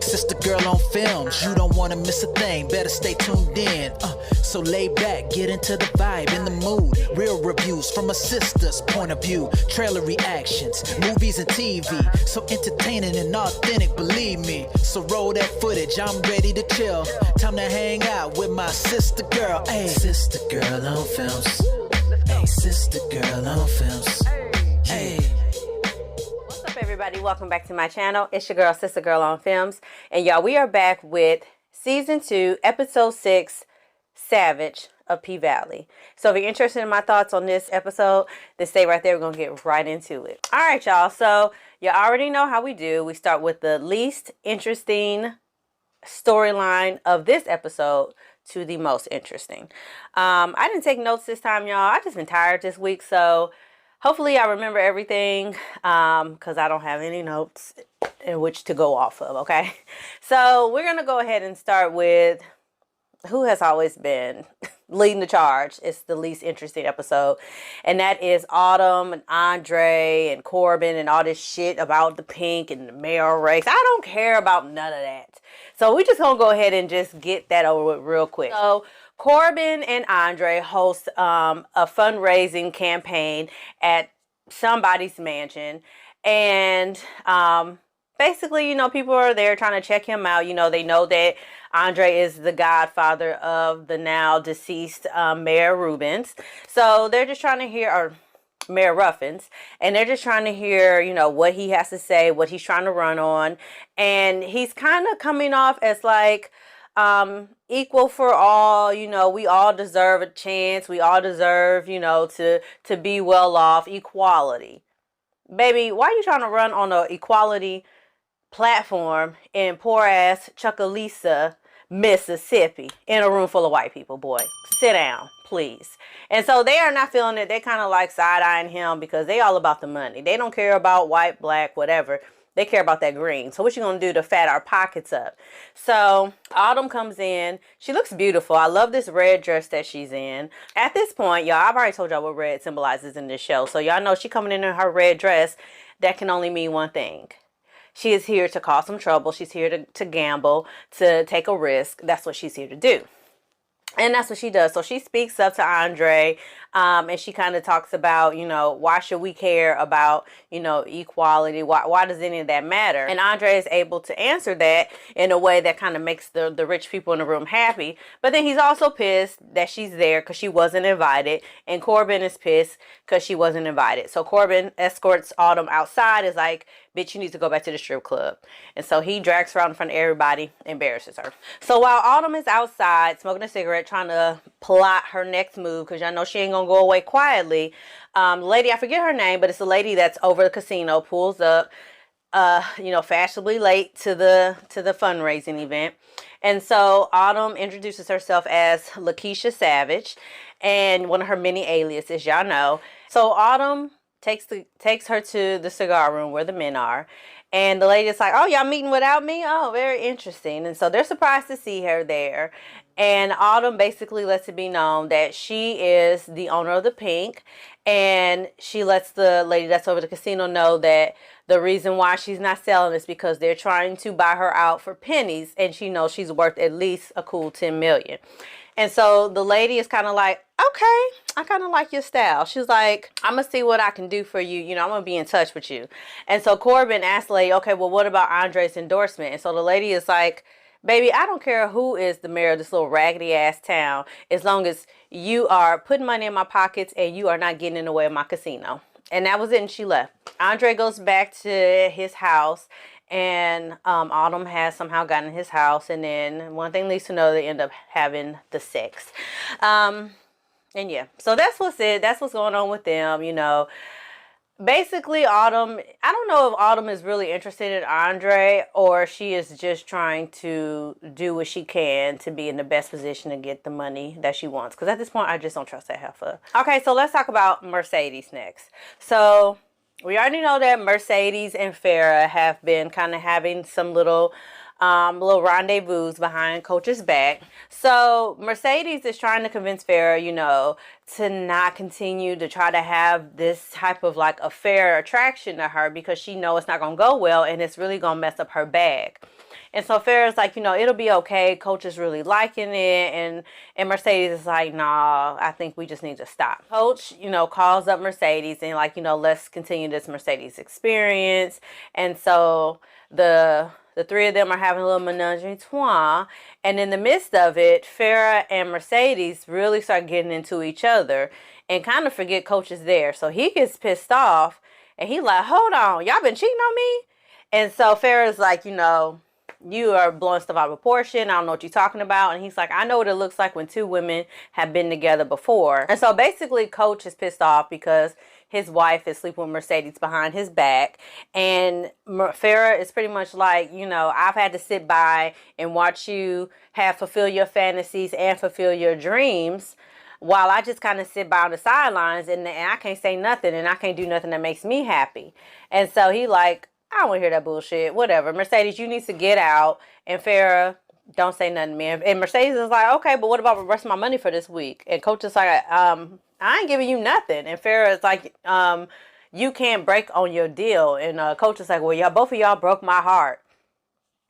Sister girl on films, you don't wanna miss a thing, better stay tuned in. So lay back, get into the vibe, in the mood. Real reviews from a sister's point of view. Trailer reactions, movies and TV. So entertaining and authentic, believe me. So roll that footage, I'm ready to chill. Time to hang out with my sister girl. Hey, sister girl on films. Hey, sister girl on films. Hey. What's up, everybody? Welcome back to my channel. It's your girl, Sister Girl on Films. And y'all, we are back with Season 2, Episode 6, Savage of P-Valley. So if you're interested in my thoughts on this episode, then stay right there. We're going to get right into it. All right, y'all. So you already know how we do. We start with the least interesting storyline of this episode to the most interesting. I didn't take notes this time, y'all. I just been tired this week, so hopefully I remember everything, because I don't have any notes in which to go off of, okay? So we're going to go ahead and start with who has always been leading the charge. It's the least interesting episode, and that is Autumn and Andre and Corbin and all this shit about the pink and the mayoral race. I don't care about none of that. So we just gonna go ahead and just get that over with real quick. So Corbin and Andre host a fundraising campaign at somebody's mansion, and basically, you know, people are there trying to check him out. You know, they know that Andre is the godfather of the now deceased Mayor Rubens. So they're just trying to hear, or Mayor Ruffins, and they're just trying to hear, you know, what he has to say, what he's trying to run on. And he's kind of coming off as like equal for all. You know, we all deserve a chance. We all deserve, you know, to be well off. Equality. Baby, why are you trying to run on an equality platform in poor ass Chucalissa, Mississippi, in a room full of white people? Boy, sit down, please. And so they are not feeling it. They kind of like side-eyeing him because they all about the money. They don't care about white, black, whatever. They care about that green. So what you gonna do to fat our pockets up? So Autumn comes in. She looks beautiful. I love this red dress that she's in. At this point, y'all, I've already told y'all what red symbolizes in this show. So y'all know she coming in her red dress. That can only mean one thing. She is here to cause some trouble. She's here to gamble, to take a risk. That's what she's here to do. And that's what she does. So she speaks up to Andre, and she kind of talks about, you know, why should we care about, you know, equality? Why does any of that matter? And Andre is able to answer that in a way that kind of makes the rich people in the room happy. But then he's also pissed that she's there because she wasn't invited. And Corbin is pissed because she wasn't invited. So Corbin escorts Autumn outside, is like, bitch, you need to go back to the strip club. And so he drags her out in front of everybody, embarrasses her. So while Autumn is outside smoking a cigarette, trying to plot her next move, because y'all know she ain't gonna go away quietly, lady, I forget her name, but it's a lady that's over the casino, pulls up, you know, fashionably late to the fundraising event. And so Autumn introduces herself as Lakeisha Savage, and one of her many aliases, y'all know. So Autumn takes her to the cigar room where the men are, and the lady is like, oh, y'all meeting without me? Oh, very interesting. And so they're surprised to see her there, and Autumn basically lets it be known that she is the owner of the pink, and she lets the lady that's over the casino know that the reason why she's not selling is because they're trying to buy her out for pennies, and she knows she's worth at least a cool $10 million. And so the lady is kind of like, okay, I kind of like your style. She's like, I'm going to see what I can do for you. You know, I'm going to be in touch with you. And so Corbin asked the lady, okay, well, what about Andre's endorsement? And so the lady is like, baby, I don't care who is the mayor of this little raggedy ass town, as long as you are putting money in my pockets and you are not getting in the way of my casino. And that was it, and she left. Andre goes back to his house, and Autumn has somehow gotten in his house, and then one thing leads to another, they end up having the sex. And yeah, so that's what's it. That's what's going on with them, you know. Basically, Autumn, I don't know if Autumn is really interested in Andre, or she is just trying to do what she can to be in the best position to get the money that she wants. Because at this point, I just don't trust that heifer. Okay, so let's talk about Mercedes next. So we already know that Mercedes and Farrah have been kind of having some little rendezvous behind Coach's back. So Mercedes is trying to convince Farrah, you know, to not continue to try to have this type of like affair attraction to her, because she knows it's not going to go well and it's really going to mess up her bag. And so Farrah's like, it'll be okay. Coach is really liking it. And Mercedes is like, nah, I think we just need to stop. Coach, calls up Mercedes and like, let's continue this Mercedes experience. And so the three of them are having a little menage a trois. And in the midst of it, Farrah and Mercedes really start getting into each other and kind of forget Coach is there. So he gets pissed off and he like, hold on, y'all been cheating on me? And so Farrah's like, you are blowing stuff out of proportion. I don't know what you're talking about. And he's like, I know what it looks like when two women have been together before. And so basically Coach is pissed off because his wife is sleeping with Mercedes behind his back. And Farrah is pretty much like, I've had to sit by and watch you fulfill your fantasies and fulfill your dreams while I just kind of sit by on the sidelines and I can't say nothing and I can't do nothing that makes me happy. And so he like, I don't want to hear that bullshit. Whatever. Mercedes, you need to get out. And Farrah, don't say nothing to me. And Mercedes is like, okay, but what about the rest of my money for this week? And Coach is like, I ain't giving you nothing. And Farrah is like, you can't break on your deal. And Coach is like, well, both of y'all broke my heart.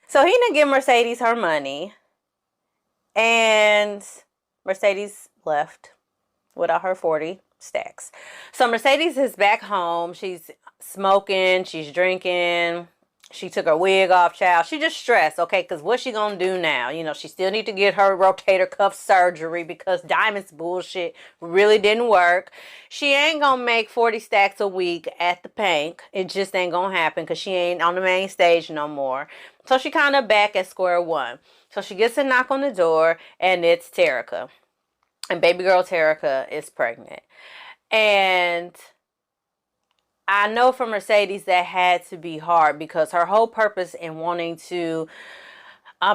So he didn't give Mercedes her money. And Mercedes left without her 40 stacks. So Mercedes is back home. She's smoking, she's drinking, she took her wig off, child. She just stressed, okay, because what's she gonna do now? She still need to get her rotator cuff surgery because Diamond's bullshit really didn't work. She ain't gonna make 40 stacks a week at the Pink. It just ain't gonna happen because she ain't on the main stage no more. So she kind of back at square one. So she gets a knock on the door and it's Terica. And baby girl Terica is pregnant. And I know for Mercedes that had to be hard because her whole purpose in wanting to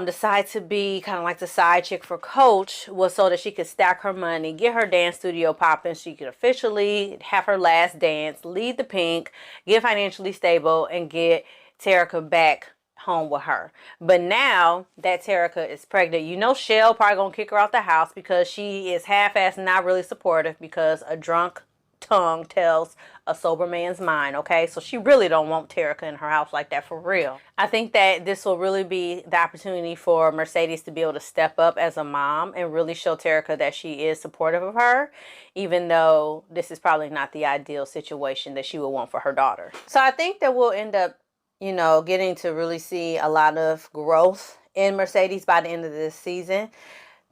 decide to be kind of like the side chick for Coach was so that she could stack her money, get her dance studio popping, she could officially have her last dance, lead the Pink, get financially stable, and get Terica back home with her. But now that Terica is pregnant, Shell probably gonna kick her out the house because she is half-assed and not really supportive because a drunk tongue tells a sober man's mind, okay? So she really don't want Terica in her house like that for real. I think that this will really be the opportunity for Mercedes to be able to step up as a mom and really show Terica that she is supportive of her, even though this is probably not the ideal situation that she would want for her daughter. So I think that we'll end up, getting to really see a lot of growth in Mercedes by the end of this season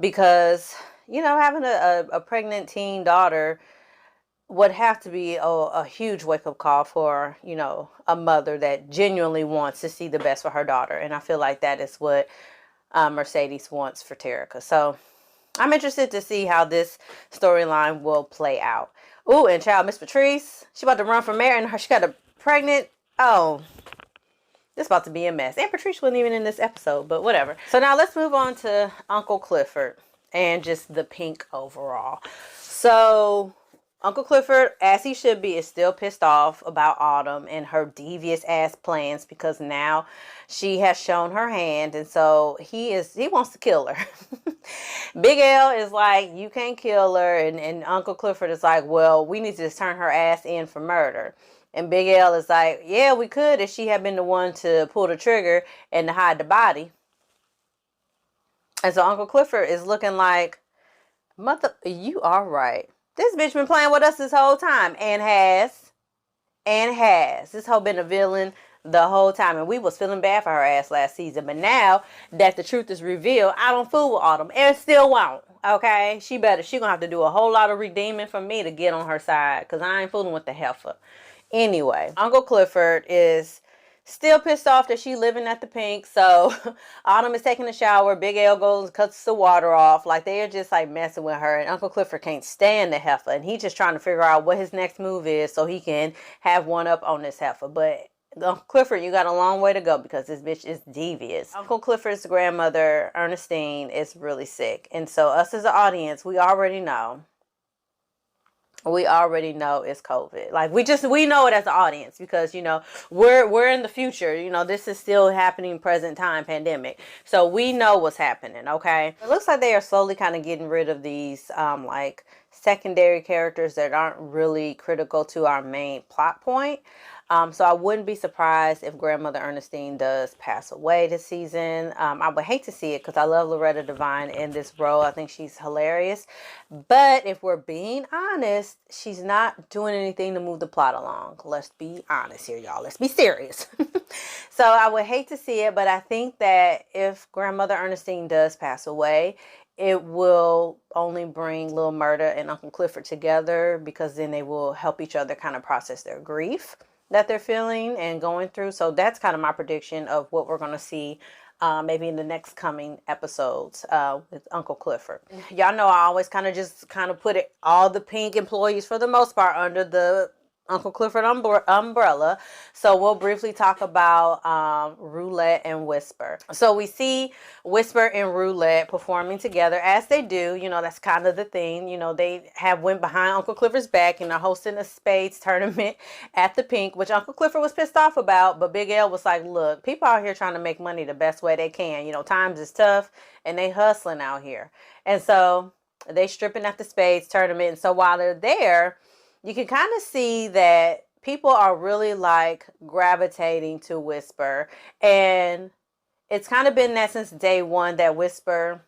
because, having a pregnant teen daughter would have to be a huge wake-up call for, a mother that genuinely wants to see the best for her daughter. And I feel like that is what Mercedes wants for Terica. So I'm interested to see how this storyline will play out. Ooh, and child, Miss Patrice, she about to run for mayor and she got a pregnant. Oh, this about to be a mess. And Patrice wasn't even in this episode, but whatever. So now let's move on to Uncle Clifford and just the Pink overall. So Uncle Clifford, as he should be, is still pissed off about Autumn and her devious ass plans because now she has shown her hand, and so he wants to kill her. Big L is like, you can't kill her, and Uncle Clifford is like, well, we need to just turn her ass in for murder. And Big L is like, yeah, we could if she had been the one to pull the trigger and to hide the body. And so Uncle Clifford is looking like, mother, you are right. This bitch been playing with us this whole time and has. This hoe been a villain the whole time. And we was feeling bad for her ass last season. But now that the truth is revealed, I don't fool with Autumn. And still won't. Okay? She gonna have to do a whole lot of redeeming for me to get on her side. Because I ain't fooling with the heifer. Anyway, Uncle Clifford is still pissed off that she living at the Pink. So Autumn is taking a shower. Big L goes and cuts the water off. Like they are just like messing with her. And Uncle Clifford can't stand the heifer. And he's just trying to figure out what his next move is so he can have one up on this heifer. But Uncle Clifford, you got a long way to go because this bitch is devious. Uncle Clifford's grandmother, Ernestine, is really sick. And so us as an audience, we already know it's COVID. Like we know it as an audience because, we're in the future. This is still happening present time pandemic. So we know what's happening. Okay. It looks like they are slowly kind of getting rid of these, like secondary characters that aren't really critical to our main plot point. So I wouldn't be surprised if Grandmother Ernestine does pass away this season. I would hate to see it because I love Loretta Devine in this role. I think she's hilarious. But if we're being honest, she's not doing anything to move the plot along. Let's be honest here, y'all. Let's be serious. So I would hate to see it, but I think that if Grandmother Ernestine does pass away, it will only bring Lil Murda and Uncle Clifford together, because then they will help each other kind of process their grief that they're feeling and going through. So that's kind of my prediction of what we're going to see maybe in the next coming episodes with Uncle Clifford. Y'all know I always kind of put all the Pink employees for the most part under the Uncle Clifford umbrella. So we'll briefly talk about Roulette and Whisper. So we see Whisper and Roulette performing together, as they do. You know, that's kind of the thing. You know, they have went behind Uncle Clifford's back and are hosting a spades tournament at the Pink, which Uncle Clifford was pissed off about. But Big L was like, look, people out here trying to make money the best way they can. You know, times is tough and they hustling out here. And so they stripping at the spades tournament. And so while they're there, you can kind of see that people are really like gravitating to Whisper. And it's kind of been that since day one, that Whisper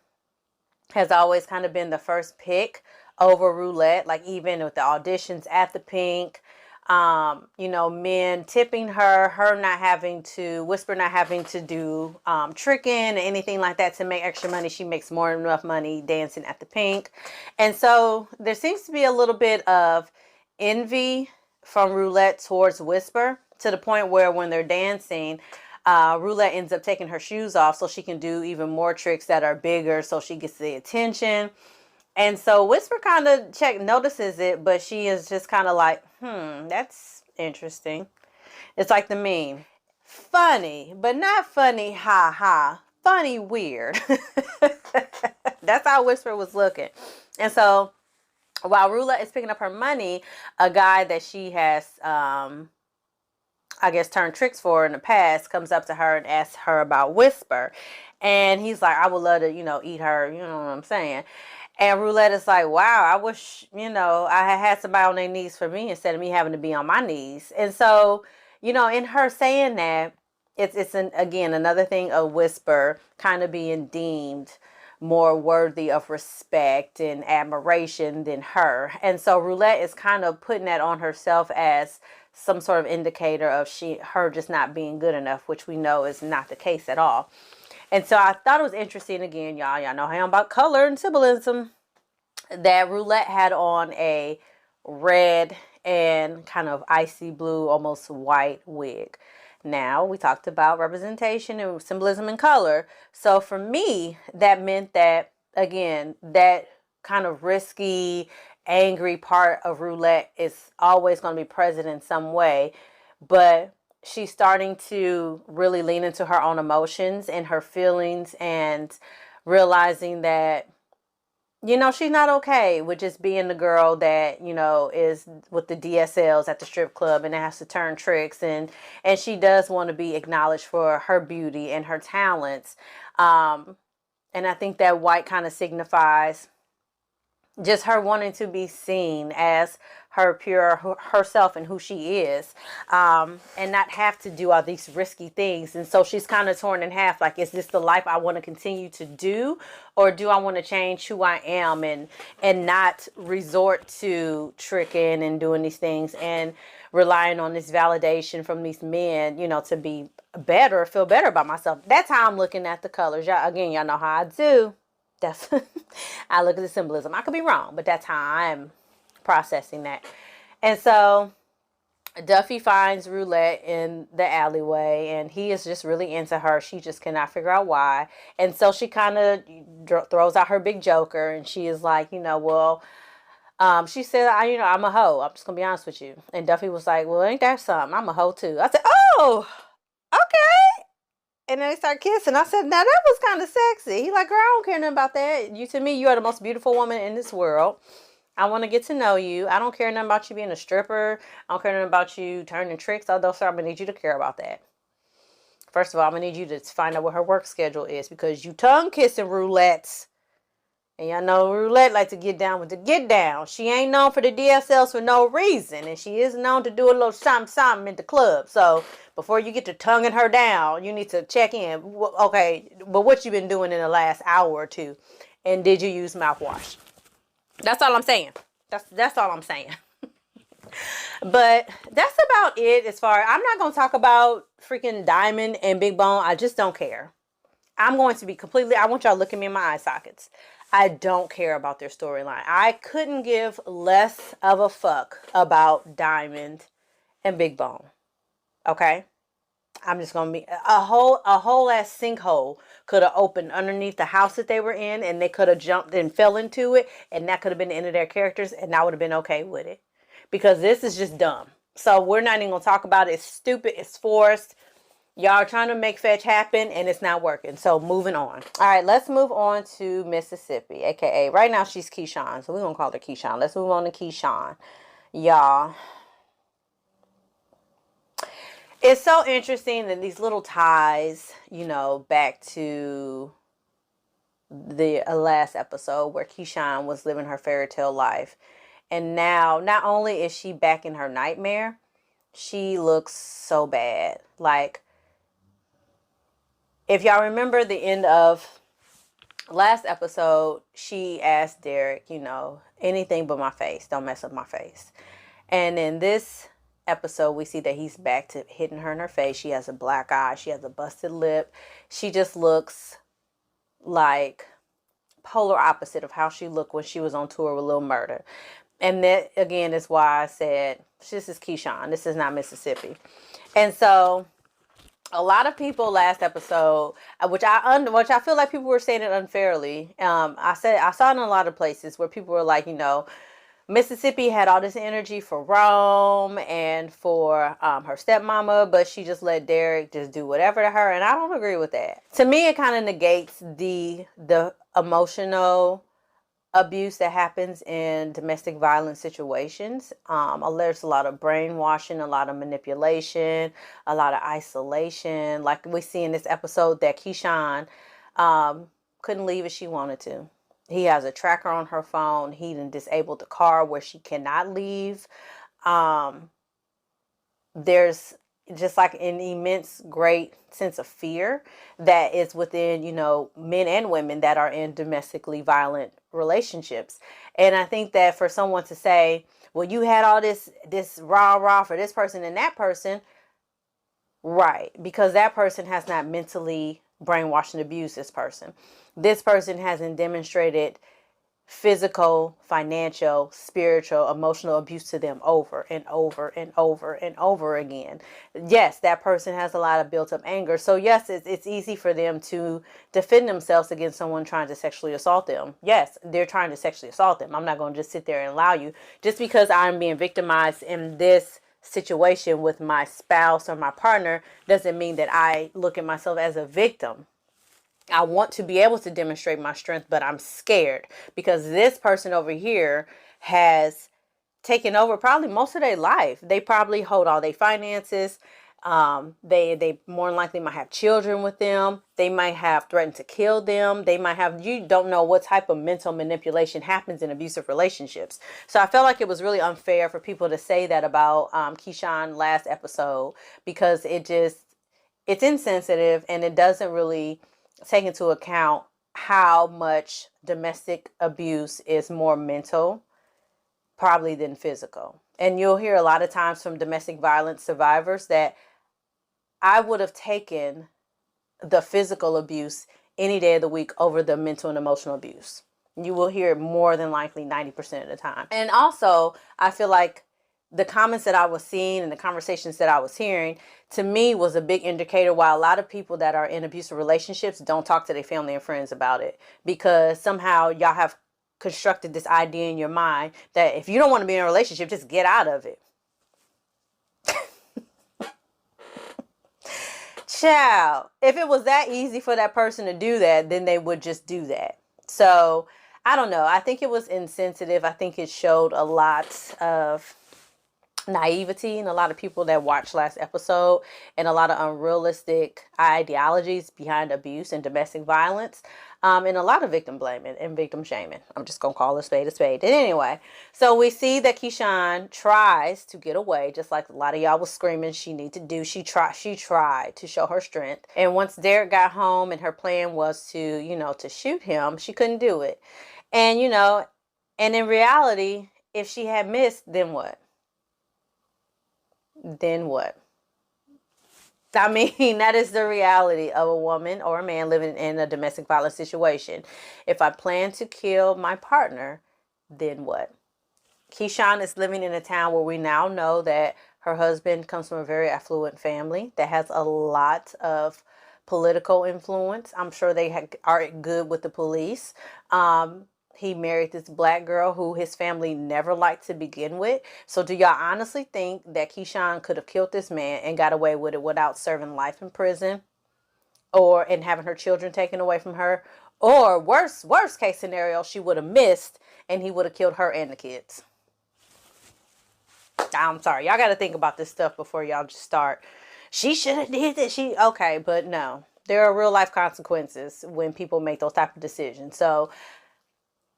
has always kind of been the first pick over Roulette. Like even with the auditions at the Pink, you know, men tipping her not having to, Whisper not having to do tricking or anything like that to make extra money. She makes more than enough money dancing at the Pink. And so there seems to be a little bit of envy from Roulette towards Whisper, to the point where when they're dancing, Roulette ends up taking her shoes off so she can do even more tricks that are bigger, so she gets the attention. And so Whisper kind of notices it, but she is just kind of like, that's interesting. It's like the meme. Funny, but not funny, ha ha. Funny, weird. That's how Whisper was looking. And so while Roulette is picking up her money, a guy that she has, I guess, turned tricks for in the past comes up to her and asks her about Whisper. And he's like, I would love to, you know, eat her. You know what I'm saying? And Roulette is like, wow, I wish, you know, I had somebody on their knees for me instead of me having to be on my knees. And so, you know, in her saying that, it's again, another thing of Whisper kind of being deemed more worthy of respect and admiration than her. And so Roulette is kind of putting that on herself as some sort of indicator of her just not being good enough, which we know is not the case at all. And so I thought it was interesting, again, y'all know how I'm about color and symbolism, that Roulette had on a red and kind of icy blue, almost white wig. Now, we talked about representation and symbolism and color. So for me, that meant that, again, that kind of risky, angry part of Roulette is always going to be present in some way. But she's starting to really lean into her own emotions and her feelings, and realizing that, you know, she's not okay with just being the girl that, you know, is with the DSLs at the strip club and has to turn tricks. And she does want to be acknowledged for her beauty and her talents. And I think that white kind of signifies just her wanting to be seen as her pure herself and who she is, and not have to do all these risky things. And so she's kind of torn in half. Like, is this the life I want to continue to do, or do I want to change who I am and not resort to tricking and doing these things and relying on this validation from these men, you know, to be better, feel better about myself. That's how I'm looking at the colors. Y'all know how I do. That's I look at the symbolism. I could be wrong, but that's how I'm processing that. And so Duffy finds Roulette in the alleyway, and he is just really into her. She just cannot figure out why. And so she kind of throws out her big joker, and she is like, you know, well, she said, I'm a hoe. I'm just gonna be honest with you. And Duffy was like, well, ain't that something? I'm a hoe too. I said, oh, okay. And then they start kissing. I said, now that was kind of sexy. He like, girl, I don't care nothing about that. To me, you are the most beautiful woman in this world. I want to get to know you. I don't care nothing about you being a stripper. I don't care nothing about you turning tricks. Although, sir, I'm going to need you to care about that. First of all, I'm going to need you to find out what her work schedule is, because you tongue kissing Roulettes And y'all know Roulette like to get down with the get down. She ain't known for the DSLs for no reason. And she is known to do a little something in the club. So before you get to tonguing her down, you need to check in. Okay, but what you been doing in the last hour or two? And did you use mouthwash? That's all I'm saying. That's all I'm saying. But that's about it as far. I'm not going to talk about freaking Diamond and Big Bone. I just don't care. I'm going to be completely, I want y'all to look at me in my eye sockets. I don't care about their storyline. I couldn't give less of a fuck about Diamond and Big Bone. Okay? I'm just gonna be a whole ass sinkhole could have opened underneath the house that they were in, and they could have jumped and fell into it, and that could have been the end of their characters, and I would have been okay with it. Because this is just dumb. So we're not even gonna talk about it. It's stupid, it's forced. Y'all are trying to make fetch happen and it's not working. So moving on. All right, let's move on to Mississippi, aka right now she's Keyshawn. So we're gonna call her Keyshawn. Let's move on to Keyshawn. Y'all. It's so interesting that these little ties, you know, back to the last episode where Keyshawn was living her fairy tale life. And now, not only is she back in her nightmare, she looks so bad. Like, if y'all remember the end of last episode, she asked Derek, you know, anything but my face. Don't mess up my face. And in this episode, we see that he's back to hitting her in her face. She has a black eye. She has a busted lip. She just looks like polar opposite of how she looked when she was on tour with Lil Murda. And that, again, is why I said, this is Keyshawn. This is not Mississippi. And so a lot of people last episode, which I feel like people were saying it unfairly. I saw it in a lot of places where people were like, you know, Mississippi had all this energy for Rome and for her stepmama, but she just let Derek just do whatever to her, and I don't agree with that. To me, it kind of negates the emotional abuse that happens in domestic violence situations. There's a lot of brainwashing, a lot of manipulation, a lot of isolation. Like we see in this episode that Keyshawn couldn't leave if she wanted to. He has a tracker on her phone. He done disabled the car where she cannot leave. There's just like an immense great sense of fear that is within, you know, men and women that are in domestically violent relationships. And I think that for someone to say, well, you had all this rah for this person and that person, right, because that person has not mentally brainwashed and abused this person. This person hasn't demonstrated physical, financial, spiritual, emotional abuse to them over and over and over and over again. Yes, that person has a lot of built up anger. So yes, it's easy for them to defend themselves against someone trying to sexually assault them. Yes, they're trying to sexually assault them. I'm not going to just sit there and allow you. Just because I'm being victimized in this situation with my spouse or my partner doesn't mean that I look at myself as a victim. I want to be able to demonstrate my strength, but I'm scared because this person over here has taken over probably most of their life. They probably hold all their finances. They more than likely might have children with them. They might have threatened to kill them. They might have, you don't know what type of mental manipulation happens in abusive relationships. So I felt like it was really unfair for people to say that about Keyshawn last episode because it's insensitive and it doesn't really take into account how much domestic abuse is more mental probably than physical. And you'll hear a lot of times from domestic violence survivors that I would have taken the physical abuse any day of the week over the mental and emotional abuse. You will hear it more than likely 90% of the time. And also, I feel like the comments that I was seeing and the conversations that I was hearing, to me, was a big indicator why a lot of people that are in abusive relationships don't talk to their family and friends about it. Because somehow y'all have constructed this idea in your mind that if you don't want to be in a relationship, just get out of it. Child, if it was that easy for that person to do that, then they would just do that. So, I don't know. I think it was insensitive. I think it showed a lot of naivety in a lot of people that watched last episode, and a lot of unrealistic ideologies behind abuse and domestic violence, and a lot of victim blaming and victim shaming. I'm just gonna call a spade a spade. And anyway, so we see that Keyshawn tries to get away, just like a lot of y'all was screaming she need to do. She tried to show her strength, and once Derek got home and her plan was to to shoot him, she couldn't do it. And and in reality, if she had missed, then what? Then what? I mean, that is the reality of a woman or a man living in a domestic violence situation. If I plan to kill my partner, then what? Keyshawn is living in a town where we now know that her husband comes from a very affluent family that has a lot of political influence. I'm sure they are good with the police. He married this black girl who his family never liked to begin with. So do y'all honestly think that Keyshawn could have killed this man and got away with it without serving life in prison and having her children taken away from her? Or worst case scenario, she would have missed and he would have killed her and the kids. I'm sorry. Y'all got to think about this stuff before y'all just start. She should have did this. Okay, but no. There are real life consequences when people make those type of decisions. So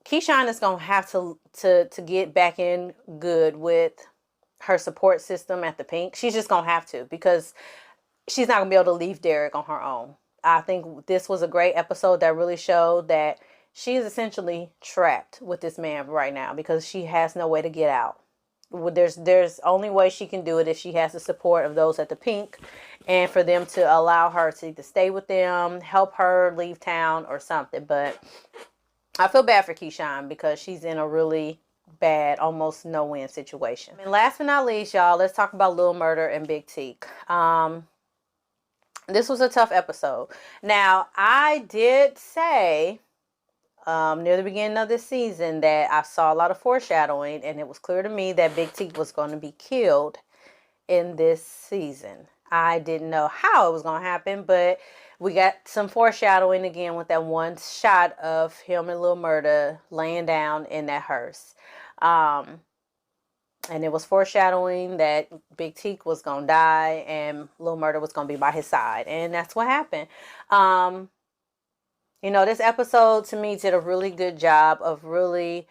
Keyshawn is going to have to get back in good with her support system at the Pink. She's just going to have to, because she's not going to be able to leave Derek on her own. I think this was a great episode that really showed that she is essentially trapped with this man right now because she has no way to get out. There's only way she can do it if she has the support of those at the Pink, and for them to allow her to either stay with them, help her leave town or something. But I feel bad for Keyshawn because she's in a really bad, almost no-win situation. And last but not least, y'all, let's talk about Lil Murda and Big Teak. This was a tough episode. Now, I did say near the beginning of this season that I saw a lot of foreshadowing, and it was clear to me that Big Teak was going to be killed in this season. I didn't know how it was going to happen, but we got some foreshadowing again with that one shot of him and Lil Murda laying down in that hearse. And it was foreshadowing that Big Teak was going to die and Lil Murda was going to be by his side. And that's what happened. This episode to me did a really good job of really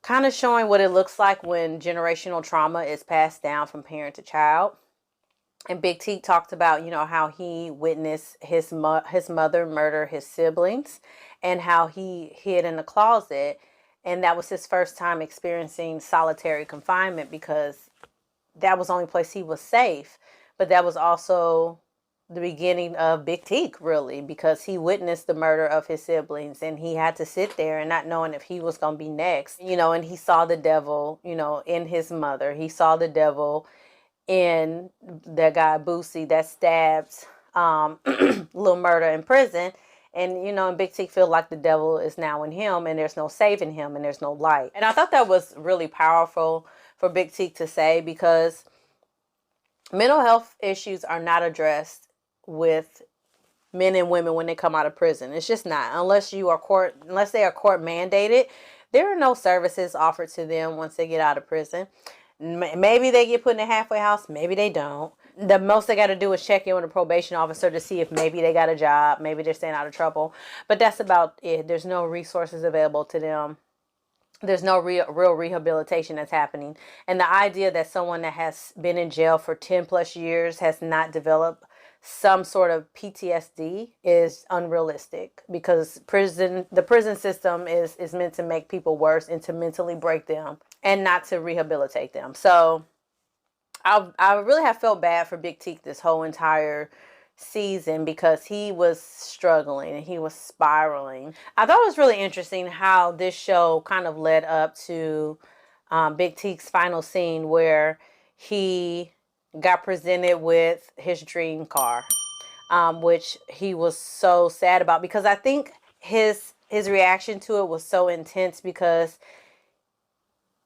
kind of showing what it looks like when generational trauma is passed down from parent to child. And Big Teak talked about, how he witnessed his mother murder his siblings and how he hid in the closet. And that was his first time experiencing solitary confinement because that was the only place he was safe. But that was also the beginning of Big Teak, really, because he witnessed the murder of his siblings and he had to sit there and not knowing if he was going to be next, and he saw the devil, in his mother. He saw the devil in the guy Boosie that stabbed Lil Murda in prison. And, and Big Teak feel like the devil is now in him and there's no saving him and there's no light. And I thought that was really powerful for Big Teak to say, because mental health issues are not addressed with men and women when they come out of prison. It's just not. Unless they are court mandated, there are no services offered to them once they get out of prison. Maybe they get put in a halfway house. Maybe they don't. The most they got to do is check in with a probation officer to see if maybe they got a job. Maybe they're staying out of trouble. But that's about it. There's no resources available to them. There's no real rehabilitation that's happening. And the idea that someone that has been in jail for 10 plus years has not developed some sort of PTSD is unrealistic, because the prison system is meant to make people worse and to mentally break them and not to rehabilitate them. So I really have felt bad for Big Teak this whole entire season because he was struggling and he was spiraling. I thought it was really interesting how this show kind of led up to Big Teak's final scene where he got presented with his dream car, which he was so sad about, because I think his reaction to it was so intense because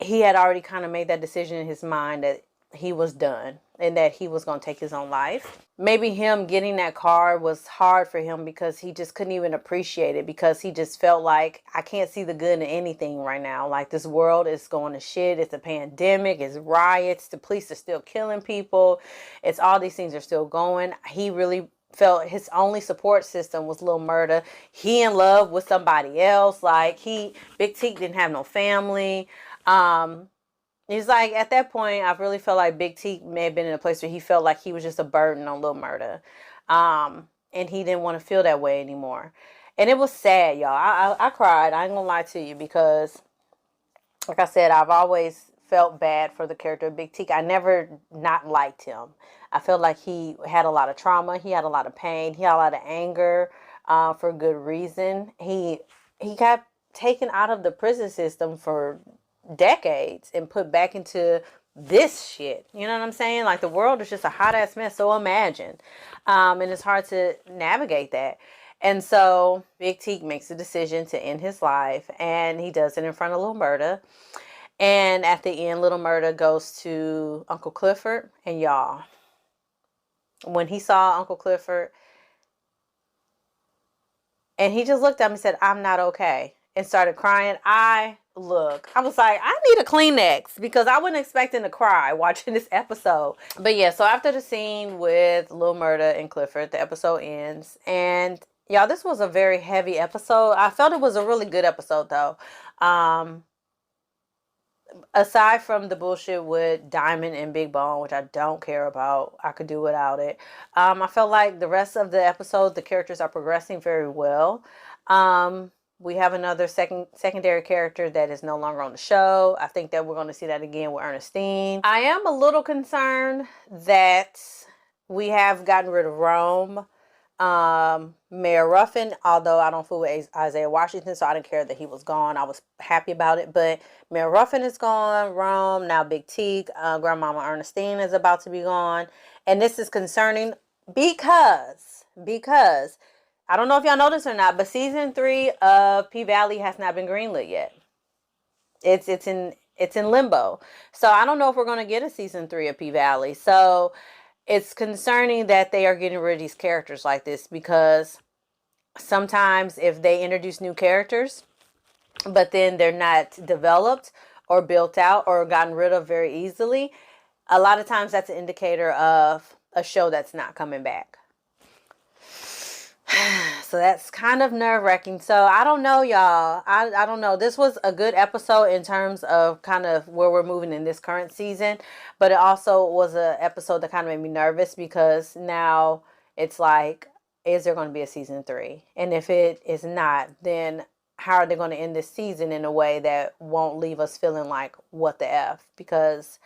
he had already kind of made that decision in his mind that he was done and that he was going to take his own life. Maybe him getting that car was hard for him because he just couldn't even appreciate it, because he just felt like, I can't see the good in anything right now. Like, this world is going to shit. It's a pandemic. It's riots. The police are still killing people. It's all these things are still going. He really felt his only support system was Lil Murda. He in love with somebody else. Like, Big Teak didn't have no family. He's like, at that point, I really felt like Big Teak may have been in a place where he felt like he was just a burden on Lil Murda. And he didn't want to feel that way anymore. And it was sad, y'all. I cried. I ain't gonna lie to you, because, like I said, I've always felt bad for the character of Big Teak. I never not liked him. I felt like he had a lot of trauma. He had a lot of pain. He had a lot of anger for good reason. He got taken out of the prison system for decades and put back into this shit. You know what I'm saying? Like, the world is just a hot ass mess. So imagine. And it's hard to navigate that. And so Big Teak makes a decision to end his life, and he does it in front of Lil Murda. And at the end, Little Murda goes to Uncle Clifford, and y'all, when he saw Uncle Clifford, and he just looked at him and said, "I'm not okay," and started crying. I was like, I need a Kleenex, because I wasn't expecting to cry watching this episode. But yeah, so after the scene with Lil Murda and Clifford, the episode ends. And y'all, this was a very heavy episode. I felt it was a really good episode, though. Aside from the bullshit with Diamond and Big Bone, which I don't care about, I could do without it. I felt like the rest of the episode, the characters are progressing very well. We have another secondary character that is no longer on the show. I think that we're going to see that again with Ernestine. I am a little concerned that we have gotten rid of Rome. Mayor Ruffin, although I don't fool with Isaiah Washington, so I didn't care that he was gone. I was happy about it. But Mayor Ruffin is gone. Rome, now Big Teak, Grandmama Ernestine is about to be gone. And this is concerning because I don't know if y'all know this or not, but season 3 of P-Valley has not been greenlit yet. It's in limbo. So I don't know if we're going to get a season 3 of P-Valley. So it's concerning that they are getting rid of these characters like this, because sometimes if they introduce new characters, but then they're not developed or built out or gotten rid of very easily, a lot of times that's an indicator of a show that's not coming back. So that's kind of nerve-wracking. So I don't know, y'all. I don't know. This was a good episode in terms of kind of where we're moving in this current season. But it also was an episode that kind of made me nervous, because now it's like, is there going to be a season 3? And if it is not, then how are they going to end this season in a way that won't leave us feeling like, what the F? Because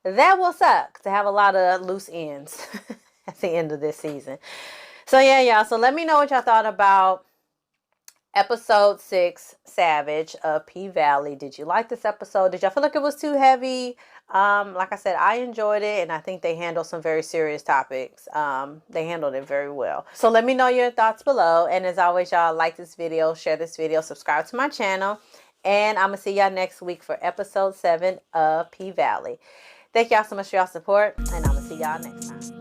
that will suck to have a lot of loose ends at the end of this season. So yeah, y'all. So let me know what y'all thought about episode 6, Savage of P-Valley. Did you like this episode? Did y'all feel like it was too heavy? Like I said, I enjoyed it, and I think they handled some very serious topics. They handled it very well. So let me know your thoughts below. And as always, y'all, like this video, share this video, subscribe to my channel. And I'm going to see y'all next week for episode 7 of P-Valley. Thank y'all so much for y'all support, and I'm going to see y'all next time.